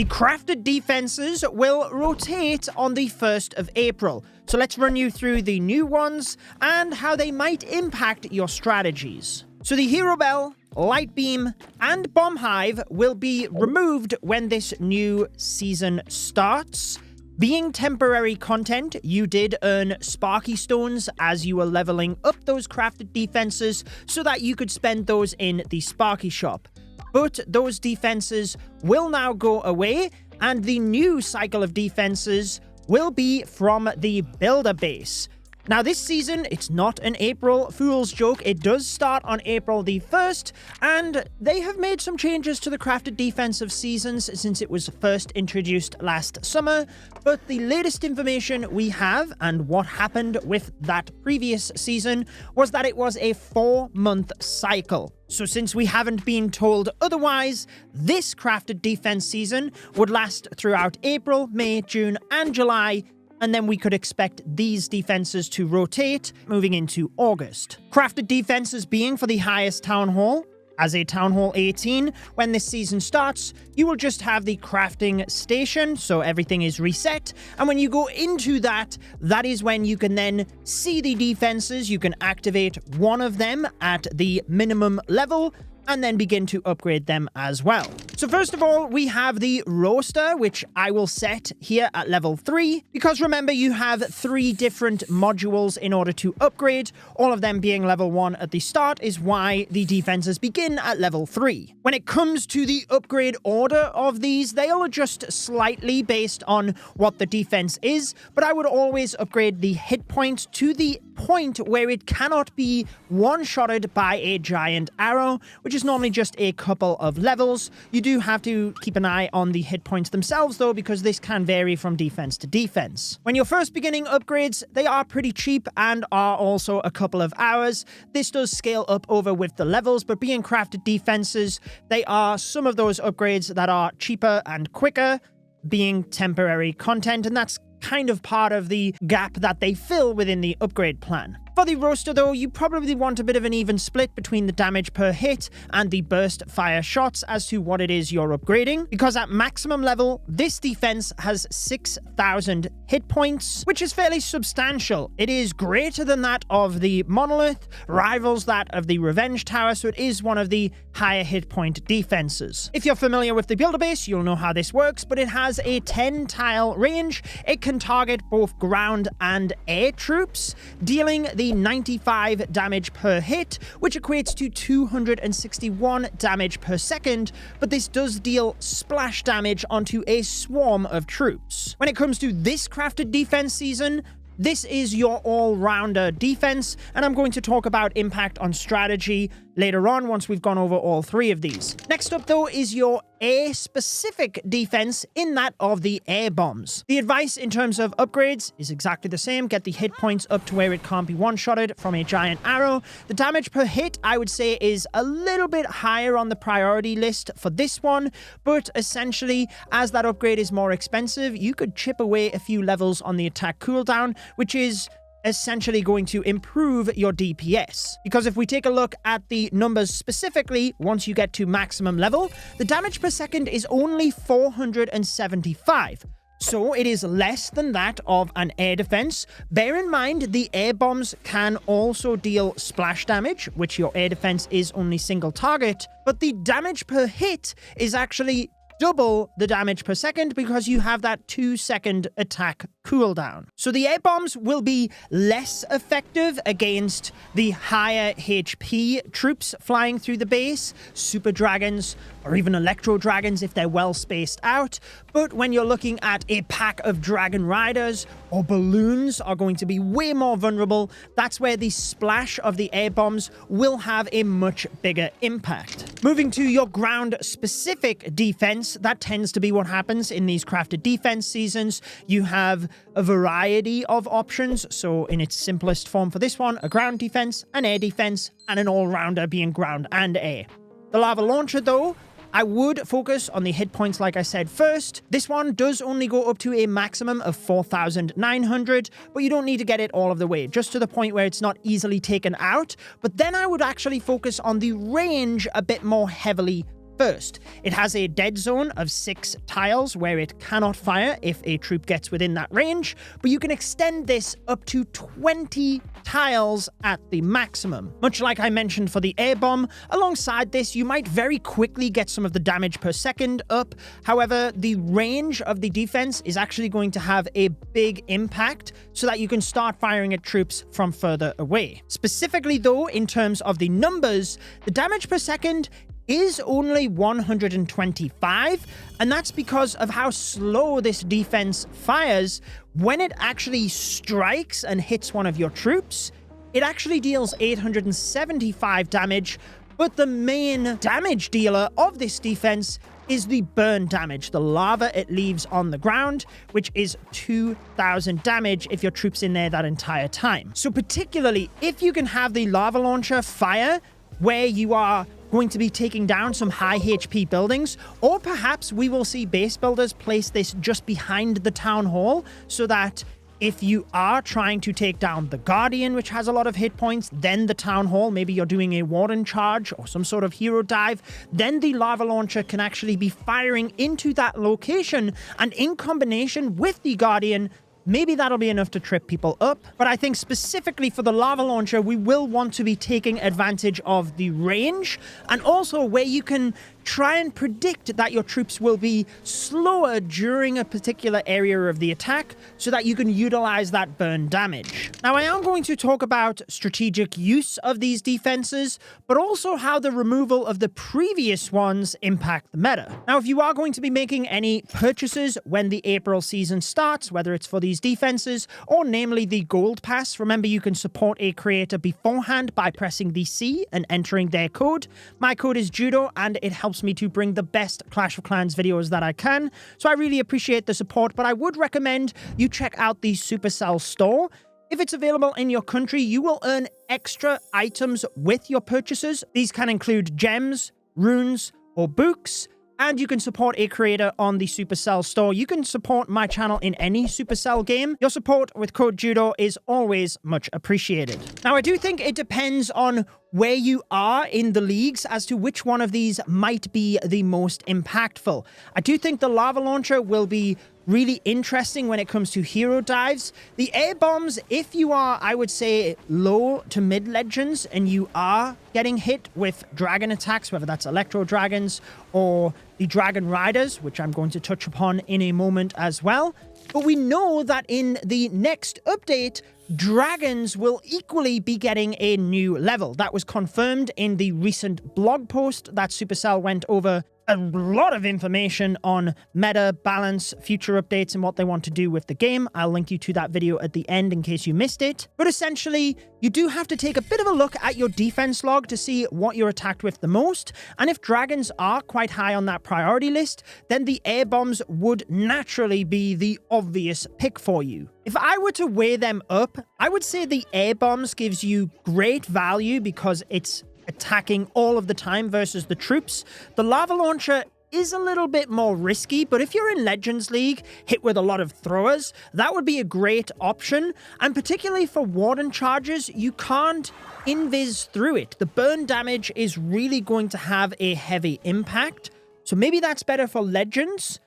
The crafted defenses will rotate on the 1st of April. So let's run you through the new ones and how they might impact your strategies. So the Hero Bell, Light Beam, and Bomb Hive will be removed when this new season starts. Being temporary content, you did earn Sparky Stones as you were leveling up those crafted defenses so that you could spend those in the Sparky shop. But those defenses will now go away, and the new cycle of defenses will be from the Builder base. Now, this season, it's not an April Fool's joke. It does start on April the 1st, and they have made some changes to the crafted defensive seasons since it was first introduced last summer. But the latest information we have and what happened with that previous season was that it was a 4-month cycle. So since we haven't been told otherwise, this crafted defense season would last throughout April, May, June, and July, and then we could expect these defenses to rotate moving into August. Crafted defenses being for the highest Town Hall. As a Town Hall 18, when this season starts, you will just have the crafting station, so everything is reset. And when you go into that, that is when you can then see the defenses. You can activate one of them at the minimum level, and then begin to upgrade them as well. So first of all, we have the roster, which I will set here at level 3, because remember, you have 3 different modules in order to upgrade. All of them being level 1 at the start is why the defenses begin at level 3. When it comes to the upgrade order of these, they'll adjust slightly based on what the defense is, but I would always upgrade the hit point to the point where it cannot be one-shotted by a giant arrow, which is normally just a couple of levels. You do have to keep an eye on the hit points themselves, though, because this can vary from defense to defense. When you're first beginning upgrades, they are pretty cheap and are also a couple of hours. This does scale up over with the levels, but being crafted defenses, they are some of those upgrades that are cheaper and quicker, being temporary content, and that's kind of part of the gap that they fill within the upgrade plan. For the roster, though, you probably want a bit of an even split between the damage per hit and the burst fire shots as to what it is you're upgrading, because at maximum level, this defense has 6,000 hit points, which is fairly substantial. It is greater than that of the Monolith, rivals that of the Revenge Tower, so it is one of the higher hit point defenses. If you're familiar with the Builder base, you'll know how this works, but it has a 10-tile range. It can target both ground and air troops, dealing the 95 damage per hit, which equates to 261 damage per second, but this does deal splash damage onto a swarm of troops. When it comes to this crafted defense season, this is your all-rounder defense, and I'm going to talk about impact on strategy later on once we've gone over all 3 of these. Next up, though, is your air-specific defense in that of the air bombs. The advice in terms of upgrades is exactly the same. Get the hit points up to where it can't be one-shotted from a giant arrow. The damage per hit, I would say, is a little bit higher on the priority list for this one, but essentially, as that upgrade is more expensive, you could chip away a few levels on the attack cooldown, which is essentially going to improve your DPS. Because if we take a look at the numbers specifically, once you get to maximum level, the damage per second is only 475. So it is less than that of an air defense. Bear in mind, the air bombs can also deal splash damage, which your air defense is only single target, but the damage per hit is actually double the damage per second because you have that 2-second attack cooldown. So the air bombs will be less effective against the higher HP troops flying through the base, super dragons, or even electro dragons if they're well spaced out. But when you're looking at a pack of dragon riders or balloons are going to be way more vulnerable, that's where the splash of the air bombs will have a much bigger impact. Moving to your ground specific defense, that tends to be what happens in these crafted defense seasons. You have a variety of options. So in its simplest form for this one, a ground defense, an air defense, and an all-rounder being ground and air. The lava launcher, though, I would focus on the hit points like I said first. This one does only go up to a maximum of 4,900, but you don't need to get it all of the way, just to the point where it's not easily taken out. But then I would actually focus on the range a bit more heavily first. It has a dead zone of 6 tiles where it cannot fire if a troop gets within that range, but you can extend this up to 20 tiles at the maximum. Much like I mentioned for the air bomb, alongside this you might very quickly get some of the damage per second up. However, the range of the defense is actually going to have a big impact so that you can start firing at troops from further away. Specifically though, in terms of the numbers, the damage per second is only 125, and that's because of how slow this defense fires. When it actually strikes and hits one of your troops, it actually deals 875 damage, but the main damage dealer of this defense is the burn damage, the lava it leaves on the ground, which is 2,000 damage if your troop's in there that entire time. So particularly if you can have the lava launcher fire where you are going to be taking down some high HP buildings, or perhaps we will see base builders place this just behind the town hall so that if you are trying to take down the Guardian, which has a lot of hit points, then the town hall, maybe you're doing a warden charge or some sort of hero dive, then the lava launcher can actually be firing into that location, and in combination with the Guardian, maybe that'll be enough to trip people up. But I think specifically for the lava launcher, we will want to be taking advantage of the range, and also where you can try and predict that your troops will be slower during a particular area of the attack so that you can utilize that burn damage. Now, I am going to talk about strategic use of these defenses, but also how the removal of the previous ones impact the meta. Now, if you are going to be making any purchases when the April season starts, whether it's for these defenses or namely the gold pass, remember you can support a creator beforehand by pressing the C and entering their code. My code is Judo, and it helps me to bring the best Clash of Clans videos that I can. So I really appreciate the support, but I would recommend you check out the Supercell store. If it's available in your country, you will earn extra items with your purchases. These can include gems, runes, or books. And you can support a creator on the Supercell store. You can support my channel in any Supercell game. Your support with code Judo is always much appreciated. Now, I do think it depends on where you are in the leagues as to which one of these might be the most impactful. I do think the lava launcher will be really interesting when it comes to hero dives. The air bombs, if you are, I would say, low to mid legends and you are getting hit with dragon attacks, whether that's electro dragons or the dragon riders, which I'm going to touch upon in a moment as well. But we know that in the next update, dragons will equally be getting a new level. That was confirmed in the recent blog post that Supercell went over a lot of information on meta, balance, future updates, and what they want to do with the game. I'll link you to that video at the end in case you missed it. But essentially, you do have to take a bit of a look at your defense log to see what you're attacked with the most. And if dragons are quite high on that priority list, then the air bombs would naturally be the obvious pick for you. If I were to weigh them up, I would say the air bombs gives you great value because it's attacking all of the time versus the troops. The lava launcher is a little bit more risky, but if you're in Legends League, hit with a lot of throwers, that would be a great option. And particularly for warden charges, you can't invis through it. The burn damage is really going to have a heavy impact. So maybe that's better for Legends.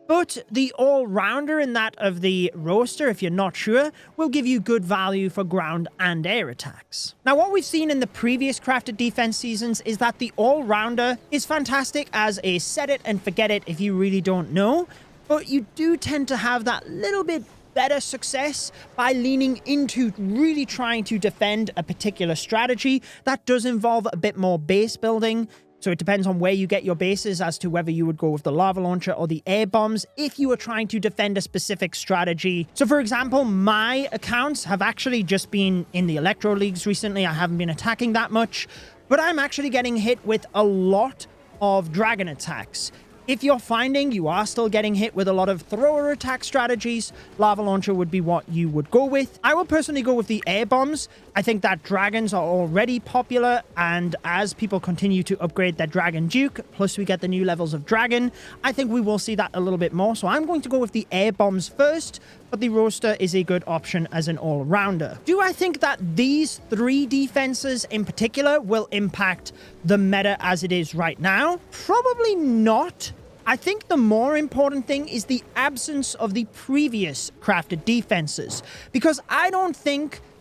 But the all-rounder in that of the roster, if you're not sure, will give you good value for ground and air attacks. Now, what we've seen in the previous crafted defense seasons is that the all-rounder is fantastic as a set it and forget it if you really don't know, but you do tend to have that little bit better success by leaning into really trying to defend a particular strategy that does involve a bit more base building. So it depends on where you get your bases as to whether you would go with the lava launcher or the air bombs if you were trying to defend a specific strategy. So for example, my accounts have actually just been in the Electro Leagues recently. I haven't been attacking that much, but I'm actually getting hit with a lot of dragon attacks. If you're finding you are still getting hit with a lot of thrower attack strategies, Lava Launcher would be what you would go with. I will personally go with the air bombs. I think that dragons are already popular, and as people continue to upgrade their Dragon Duke, plus we get the new levels of dragon, I think we will see that a little bit more. So I'm going to go with the air bombs first, but the roaster is a good option as an all-rounder. Do I think that these 3 defenses in particular will impact the meta as it is right now? Probably not. I think the more important thing is the absence of the previous crafted defenses, because I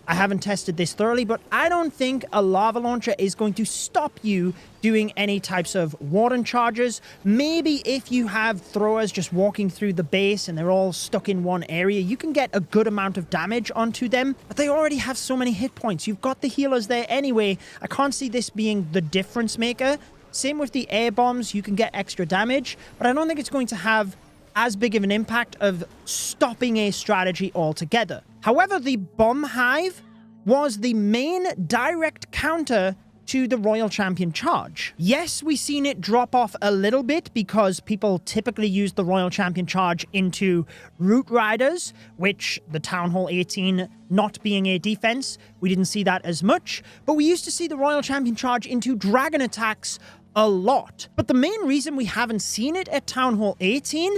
haven't tested this thoroughly, but I don't think a lava launcher is going to stop you doing any types of warden charges. Maybe if you have throwers just walking through the base and they're all stuck in one area, you can get a good amount of damage onto them, but they already have so many hit points. You've got the healers there anyway. I can't see this being the difference maker. Same with the air bombs, you can get extra damage, but I don't think it's going to have as big of an impact of stopping a strategy altogether. However, the bomb hive was the main direct counter to the Royal Champion charge. Yes, we've seen it drop off a little bit because people typically use the Royal Champion charge into Root Riders, which the Town Hall 18 not being a defense, we didn't see that as much, but we used to see the Royal Champion charge into dragon attacks a lot. But the main reason we haven't seen it at Town Hall 18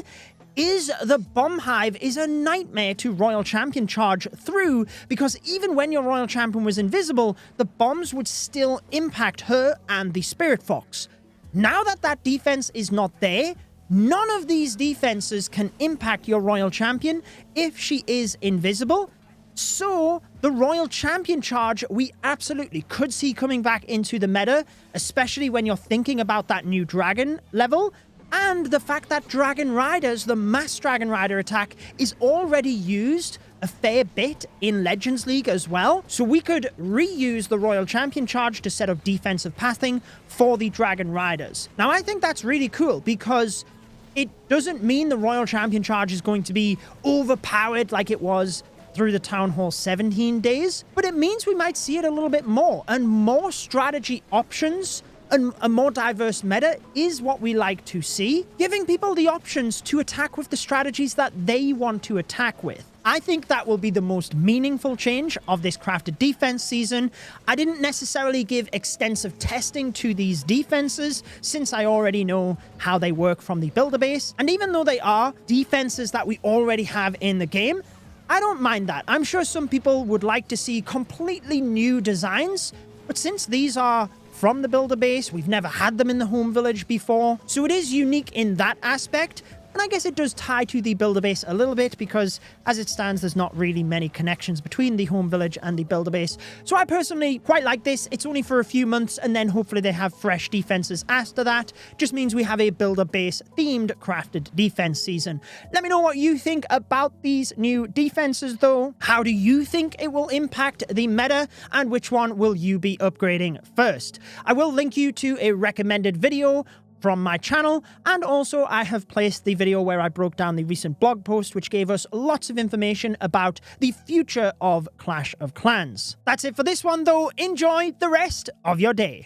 is the bomb hive is a nightmare to Royal Champion charge through, because even when your Royal Champion was invisible, the bombs would still impact her and the Spirit Fox. Now that that defense is not there, none of these defenses can impact your Royal Champion if she is invisible. So the Royal Champion charge we absolutely could see coming back into the meta, especially when you're thinking about that new dragon level. And the fact that Dragon Riders, the Mass Dragon Rider attack, is already used a fair bit in Legends League as well. So we could reuse the Royal Champion charge to set up defensive pathing for the Dragon Riders. Now, I think that's really cool because it doesn't mean the Royal Champion charge is going to be overpowered like it was through the Town Hall 17 days, but it means we might see it a little bit more, and more strategy options and a more diverse meta is what we like to see, giving people the options to attack with the strategies that they want to attack with. I think that will be the most meaningful change of this crafted defense season. I didn't necessarily give extensive testing to these defenses since I already know how they work from the builder base, and even though they are defenses that we already have in the game, I don't mind that. I'm sure some people would like to see completely new designs, but since these are from the builder base, we've never had them in the home village before, so it is unique in that aspect. And I guess it does tie to the builder base a little bit because as it stands, there's not really many connections between the home village and the builder base. So I personally quite like this. It's only for a few months and then hopefully they have fresh defenses after that. Just means we have a builder base themed crafted defense season. Let me know what you think about these new defenses though. How do you think it will impact the meta and which one will you be upgrading first? I will link you to a recommended video from my channel, and also I have placed the video where I broke down the recent blog post which gave us lots of information about the future of Clash of Clans. That's it for this one though. Enjoy the rest of your day.